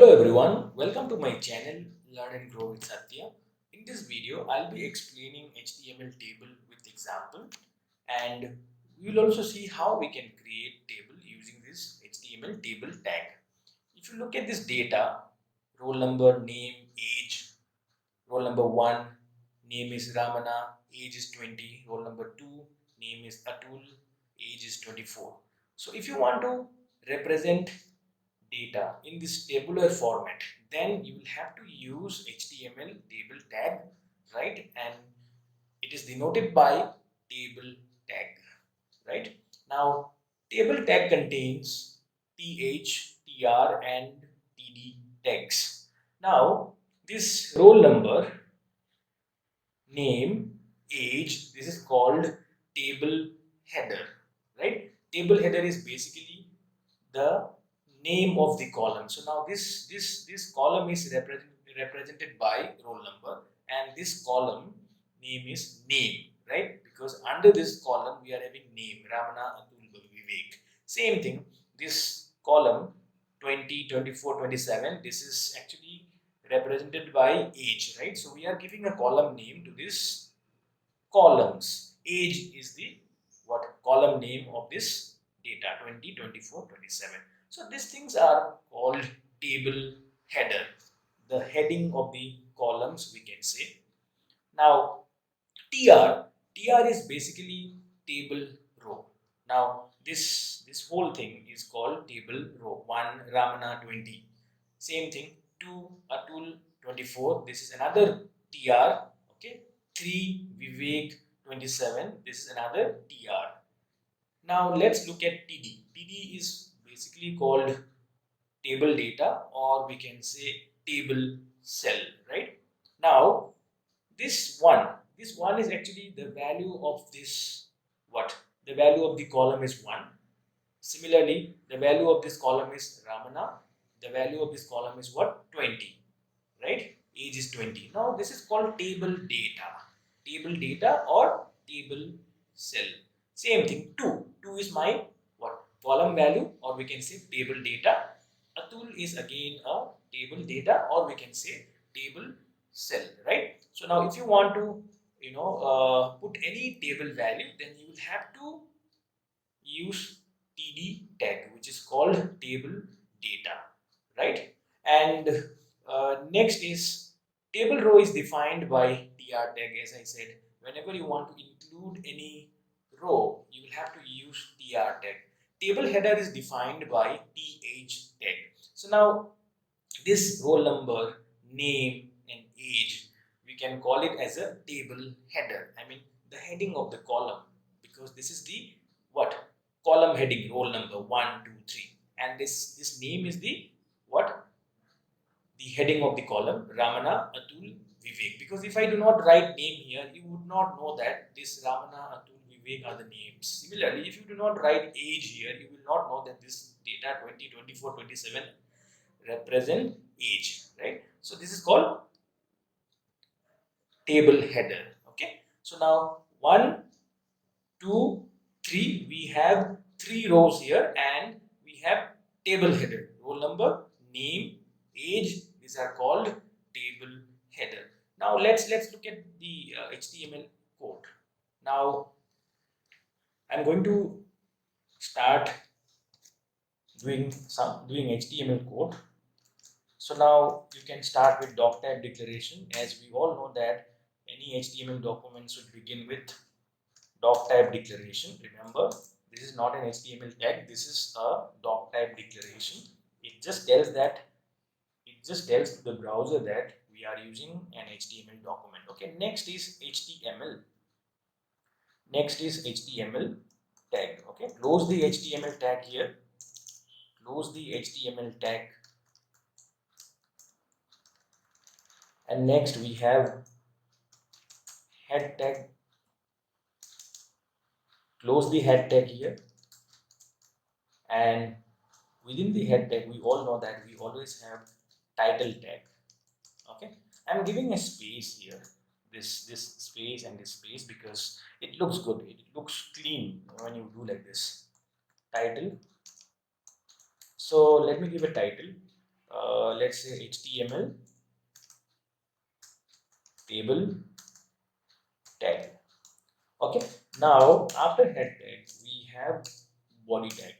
Hello everyone, welcome to my channel Learn and Grow with Satya. In this video, I'll be explaining HTML table with example, and we will also see how we can create table using this HTML table tag. If you look at this data, roll number, name, age, roll number 1, name is Ramana, age is 20, roll number 2, name is Atul, age is 24. So if you want to represent data in this tabular format, then you will have to use HTML table tag, right? And it is denoted by table tag, right? Now, table tag contains th, tr, and td tags. Now, this roll number, name, age, this is called table header, right? Table header is basically the name of the column. So now this column is represented by roll number, and this column name is name, right? Because under this column we are having name Ramana, Atul, Vivek. Same thing, this column 20, 24, 27, this is actually represented by age, right? So we are giving a column name to this columns. Age is the what column name of this data 20, 24, 27. So these things are called table header, the heading of the columns, we can say. Now tr is basically table row. Now this whole thing is called table row. 1 Ramana 20, same thing. 2 Atul 24, this is another tr. Okay, 3 Vivek 27, this is another tr. Now let's look at td. Td is basically called table data, or we can say table cell, right? Now this one is actually the value of this, what the value of the column is 1. Similarly, the value of this column is Ramana, the value of this column is what, 20, right? Age is 20. Now this is called table data or table cell. Same thing, 2 is my what, column value, or we can say table data. Atul is again a table data, or we can say table cell, right? So now if you want to put any table value, then you will have to use td tag, which is called table data, right? And next is table row is defined by tr tag. As I said, whenever you want to include any row, you will have to use tr tag. Table header is defined by th tag. So now this roll number, name, and age, we can call it as a table header. I mean the heading of the column, because this is the what, column heading, roll number 1, 2, 3, and this name is the what, the heading of the column Ramana, Atul, Vivek. Because if I do not write name here, you would not know that this Ramana, Atul, Vivek are the names. Similarly, if you do not write age here, you will not know that this data 20, 24, 27 represent age, right? So this is called table header. Okay, so now 1, 2, 3, we have 3 rows here, and we have table header, roll number, name, age, these are called table header. Now let's look at the HTML code. Now I'm going to start doing HTML code. So now you can start with doc type declaration. As we all know that any HTML document should begin with doc type declaration. Remember, this is not an HTML tag, this is a doc type declaration. It just tells to the browser that we are using an HTML document. Okay, next is HTML. Next is HTML tag. Okay, close the HTML tag here. Close the HTML tag. And next we have head tag. Close the head tag here. And within the head tag, we all know that we always have title tag. Okay, I'm giving a space here, this space and this space, because it looks good, it looks clean when you do like this. Title. So let me give a title. let's say HTML table tag. Okay, now after head tag we have body tag.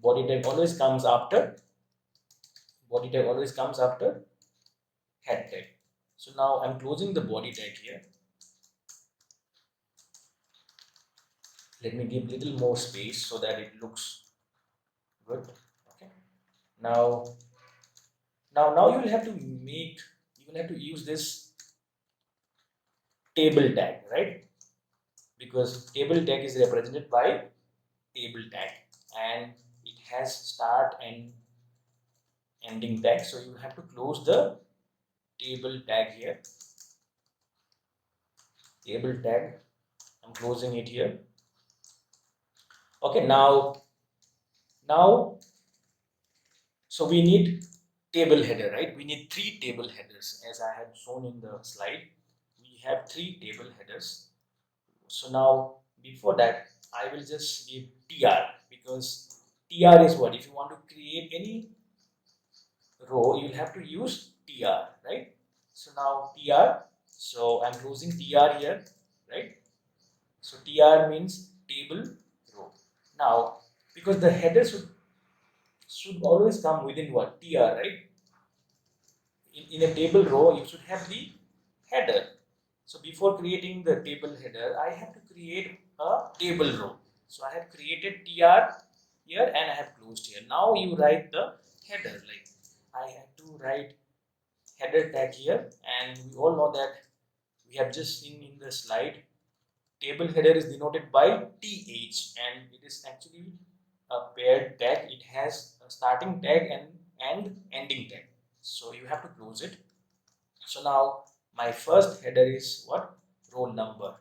Body tag always comes after head tag. So now I'm closing the body tag here. Let me give little more space so that it looks good. Okay, now you will have to use this table tag, right? Because table tag is represented by table tag and it has start and ending tag, so you have to close the table tag here. Table tag, I'm closing it here. Okay, now so we need table header, right? We need 3 table headers as I had shown in the slide. We have 3 table headers. So now before that I will just give tr, because tr is what, if you want to create any row you'll have to use tr, right? So now tr, so I'm closing tr here, right? So tr means table row. Now because the header should always come within what, tr, right? In a table row you should have the header. So before creating the table header I have to create a table row. So I have created tr here and I have closed here. Now you write the header, like I have to write header tag here, and we all know that we have just seen in the slide table header is denoted by th, and it is actually a paired tag. It has a starting tag and ending tag, so you have to close it. So now my first header is what, roll number.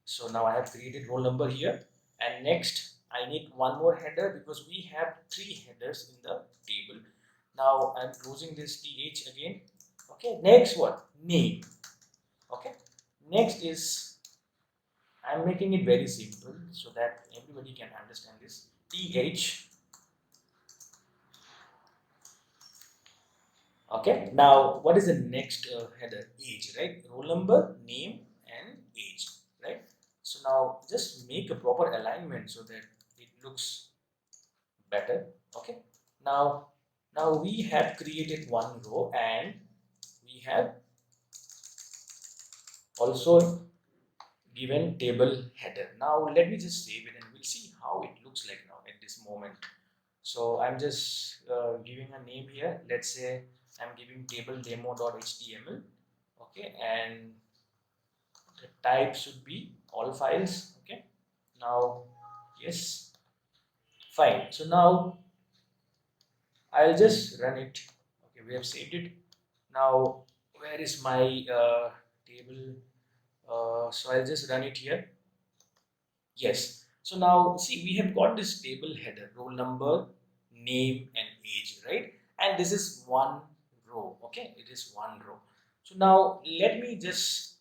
So now I have created roll number here, and next I need one more header because we have 3 headers in the table. Now I'm closing this th again. Okay, next what, name. Okay, next is, I'm making it very simple so that everybody can understand this. th. Okay, now what is the next header? Age, right? Roll number, name, and age, right? So now just make a proper alignment so that it looks better. Okay, now we have created one row and we have also given table header. Now let me just save it and we'll see how it looks like now at this moment. So I'm just giving a name here. Let's say I'm giving table demo.html. Okay, and the type should be all files. Okay, now yes, fine. So now I'll just run it. Okay, we have saved it. Now where is my table? So I'll just run it here. Yes. So now see, we have got this table header, roll number, name, and age, right? And this is one row. Okay, it is one row. So now let me just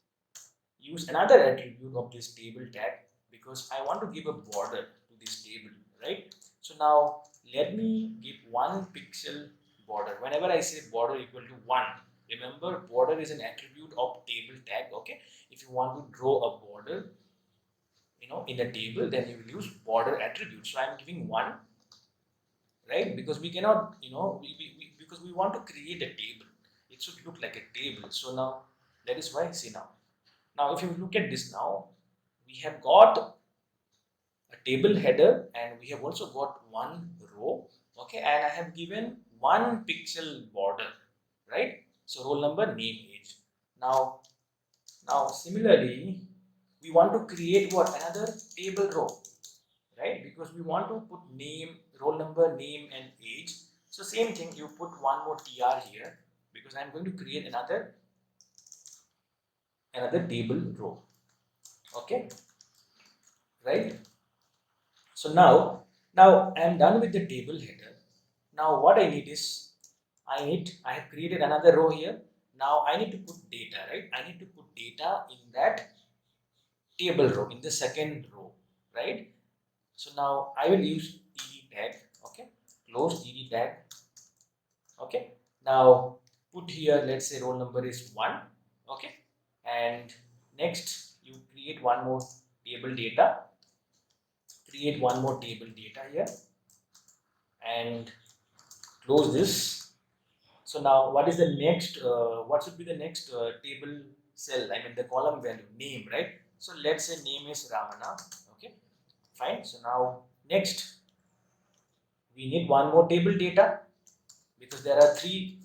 use another attribute of this table tag because I want to give a border to this table, right? So now let me give 1 pixel border. Whenever I say border equal to 1, remember border is an attribute of table tag. Okay, if you want to draw a border, in a table, then you will use border attribute. So I'm giving 1, right? Because we cannot, because we want to create a table, it should look like a table. So now that is why, see, now if you look at this, now we have got a table header and we have also got one row. Okay, and I have given 1 pixel border, right? So roll number, name, age. Now similarly we want to create what, another table row, right? Because we want to put name, roll number, name, and age. So same thing, you put one more tr here because I'm going to create another table row. Okay, right? So now I'm done with the table header. Now what I need is, I have created another row here. Now I need to put data, right? I need to put data in that table row, in the second row, right? So now I will use ed tag. Okay, close ed tag. Okay, now put here, let's say roll number is 1. Okay, and next you create one more table data, here, and close this. So now what is the next, what should be the next table cell, I mean the column value, name, right? So let's say name is Ramana. Okay, fine. So now next we need one more table data, because there are three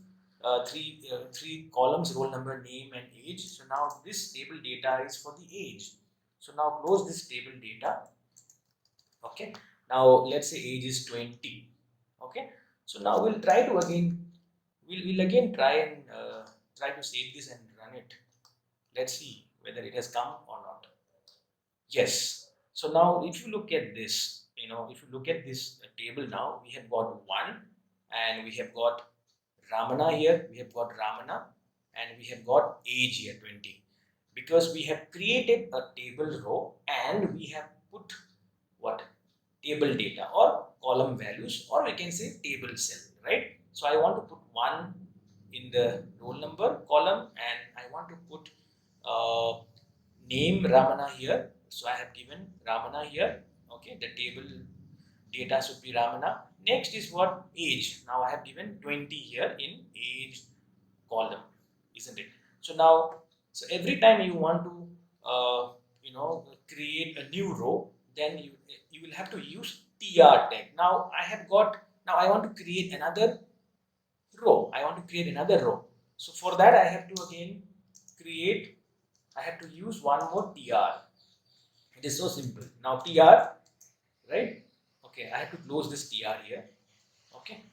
columns, roll number, name and age. So now this table data is for the age. So now close this table data. Okay, now let's say age is 20. Okay, so now we'll try to again, we'll again try and try to save this and run it. Let's see whether it has come or not. Yes. So now if you look at this, if you look at this table, now we have got 1, and we have got Ramana here, we have got Ramana, and we have got age here, 20. Because we have created a table row and we have put what? Table data or column values, or we can say table cell, right? So I want to put 1 in the roll number column, and I want to put name Ramana here. So I have given Ramana here. Okay, the table data should be Ramana. Next is what? Age. Now I have given 20 here in age column, isn't it? So now, so every time you want to create a new row, then you will have to use tr tag. Now I have got, now I want to create another row. So for that I have to again create, I have to use one more tr. It is so simple. Now tr, right? Okay, I have to close this tr here. Okay,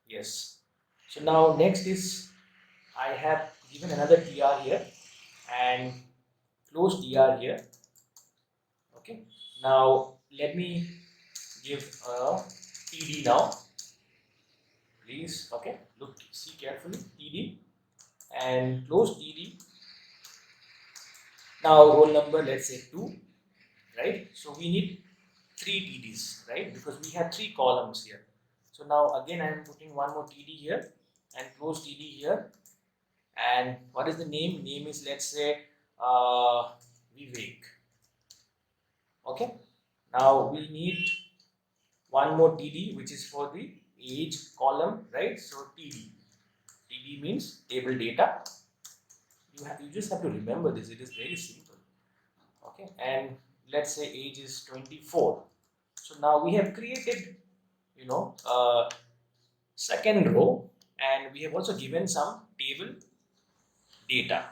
yes. So now next is, I have given another tr here and close tr here. Okay, now let me give a td now, please. Okay, look, see carefully, td, and close td. Now roll number, let's say 2, right? So we need 3 tds, right? Because we have 3 columns here. So now again I am putting one more td here and close td here. And what is the name? Name is, let's say, Vivek. Okay, now we need one more td, which is for the age column, right? So td means table data. You just have to remember this. It is very simple. Okay, and let's say age is 24. So now we have created, second row, and we have also given some table data,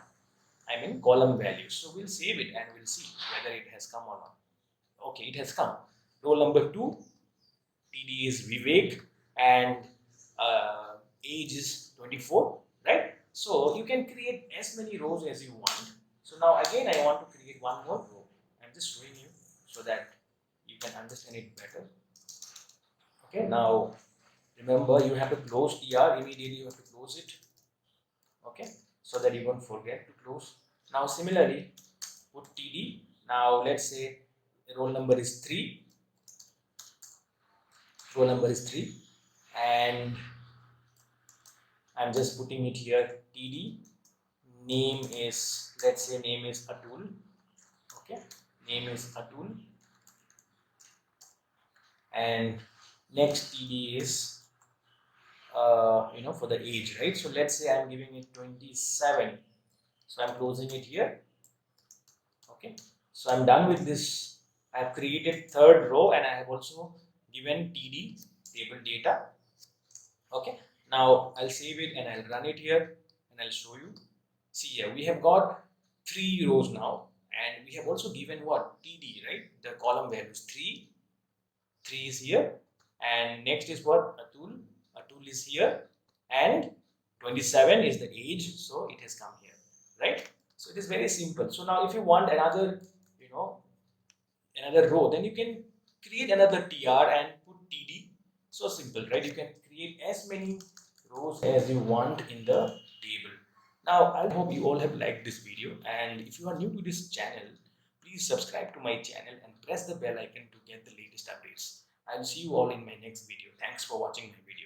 I mean column values. So we'll save it and we'll see whether it has come or not. Okay, it has come. Roll number 2, TD is Vivek, and age is 24, right? So you can create as many rows as you want. So now again I want to create one more row. I'm just showing you so that you can understand it better. Okay, now remember, you have to close TR immediately. You have to close it. Okay, so that you won't forget to close. Now similarly, put TD. Now let's say roll number is 3. Roll number is 3, and I'm just putting it here, TD. Name is, let's say name is Atul. Okay, name is Atul, and next TD is for the age, right? So let's say I'm giving it 27. So I'm closing it here. Okay, so I'm done with this. I have created third row, and I have also given TD, table data. Okay, now I'll save it and I'll run it here and I'll show you. See here, we have got 3 rows now, and we have also given what? TD, right? The column values 3 is here, and next is what? Atul is here, and 27 is the age, so it has come here, right? So it is very simple. So now if you want another, another row, then you can create another TR and put TD. So simple, right? You can create as many rows as you want in the table. Now I hope you all have liked this video, and if you are new to this channel, please subscribe to my channel and press the bell icon to get the latest updates. I'll see you all in my next video. Thanks for watching my video.